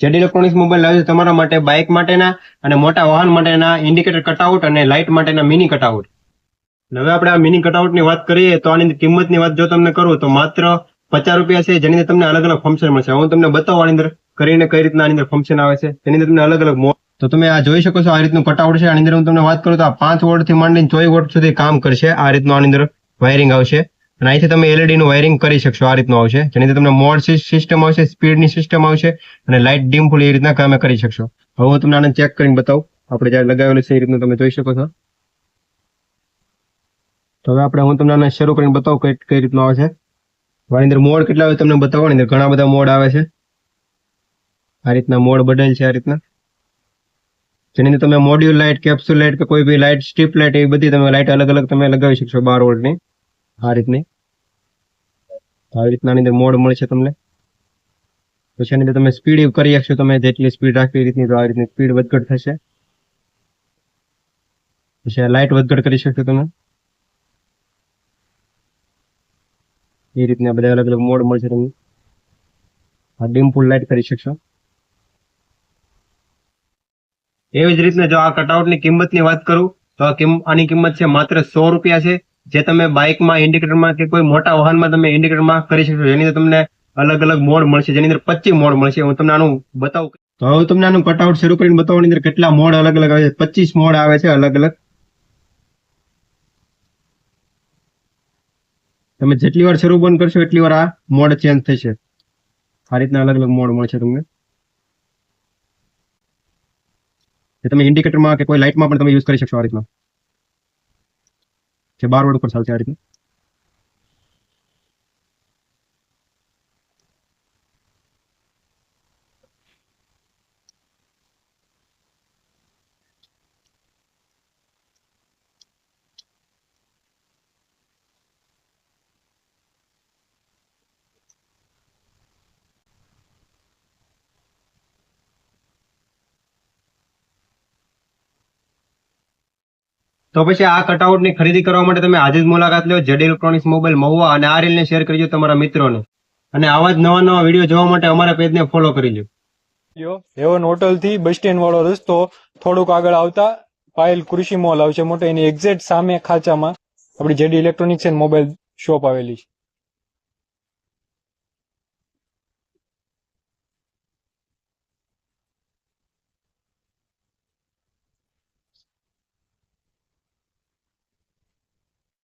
JD electronics mobile લાવ્યો છે તમારા માટે બાઇક માટેના અને મોટા વાહન માટેના ઇન્ડિકેટર કટઆઉટ અને લાઇટ માટેના મિની કટઆઉટ. હવે આપણે આ મિની કટઆઉટની વાત કરીએ તો આની કિંમતની વાત જો તમને કરું તો માત્ર 50 રૂપિયા છે, જેની અંદર તમને અલગ અલગ ફંક્શન મળશે. હું તમને બતાવું આની અંદર કરીને કઈ રીતના આની અંદર ફંક્શન આવે છે, તેની અંદર તમને અલગ અલગ તો તમે આ જોઈ શકો છો આ રીતનું કટઆઉટ છે. આની અંદર હું તમને વાત કરું તો આ 5 વોટ થી માંડીને 24 વોટ સુધી કામ કરશે. આ રીતનું આની અંદર વાયરિંગ આવશે અને અહીંથી તમે એલઈડી નું વાયરિંગ કરી શકશો. આ રીતનું આવશે, જેની અંદર તમને મોડ સિસ્ટમ આવશે, સ્પીડની સિસ્ટમ આવશે અને લાઇટ ડીમ ફૂલ એ રીતના કામ કરી શકશો. હવે હું તમને આને ચેક કરીને બતાવું. આપણે જ્યારે લગાવેલું છે એ રીતનું તમે જોઈ શકો છો. તો હવે હું તમને આને શરૂ કરીને બતાવું કઈ રીતનું આવે છે. આની અંદર મોડ કેટલા આવે તમને બતાવો. આની અંદર ઘણા બધા મોડ આવે છે. આ રીતના મોડ બદલ છે. આ રીતના જેની અંદર તમે મોડ્યુલ લાઇટ, કેપ્સ્યુલ લાઇટ કે કોઈ બી લાઇટ, સ્ટ્રીપ લાઇટ એવી બધી તમે લાઇટ અલગ અલગ તમે લગાવી શકશો 12 વોલ્ટની. આ રીતની આવી રીતના આની અંદર મોડ મળશે તમને. પછી આની અંદર તમે સ્પીડ કરી શકશો. તમે જેટલી સ્પીડ રાખવી એ રીતની, તો આ રીતની સ્પીડ વધઘટ થશે. પછી લાઇટ વધઘટ કરી શકશો તમે. એ રીતના બધા અલગ અલગ મોડ મળશે તમને. આ ડીમ ફૂલ લાઇટ કરી શકશો. એવી જ રીતના જો આ કટઆઉટની કિંમતની વાત કરું તો આની કિંમત છે માત્ર 100 રૂપિયા છે, જે તમે બાઇકમાં, ઇન્ડિકેટરમાં કે કોઈ મોટા વાહનમાં તમે ઇન્ડિકેટરમાં કરી શકશો. જેની અંદર તમને અલગ અલગ મોડ મળશે, જેની અંદર 25 મોડ મળશે. હું તમને આનું બતાવું. તો હવે તમને આનું કટઆઉટ શરૂ કરીને બતાવવાની અંદર કેટલા મોડ અલગ અલગ આવે છે. 25 મોડ આવે છે અલગ અલગ. તમે જેટલી વાર શરૂ બંધ કરશો એટલી વાર આ મોડ ચેન્જ થશે. આ રીતના અલગ અલગ મોડ મળશે તમને. તમે ઇન્ડિકેટરમાં કે કોઈ લાઇટમાં પણ તમે યુઝ કરી શકશો. આ રીતના જે 12 વોટ ઉપર ચાલશે. આ રીતના તો પછી આ કટઆઉટની ખરીદી કરવા માટે તમે આજે જ મુલાકાત લો જેડી ઇલેક્ટ્રોનિક્સ મોબાઈલ મહુવા અને આ રીલને શેર કરજો તમારા મિત્રોને. અને આવા જ નવા વિડીયો જોવા માટે અમારા પેજને ફોલો કરી લો. હેવન હોટલ થી બસ સ્ટેન્ડ વાળો રસ્તો થોડુંક આગળ આવતા પાયલ કૃષિ મોલ આવશે મોટો, એની એક્ઝેક્ટ સામે ખાંચામાં આપણી JD electronics and mobile shop આવેલી છે.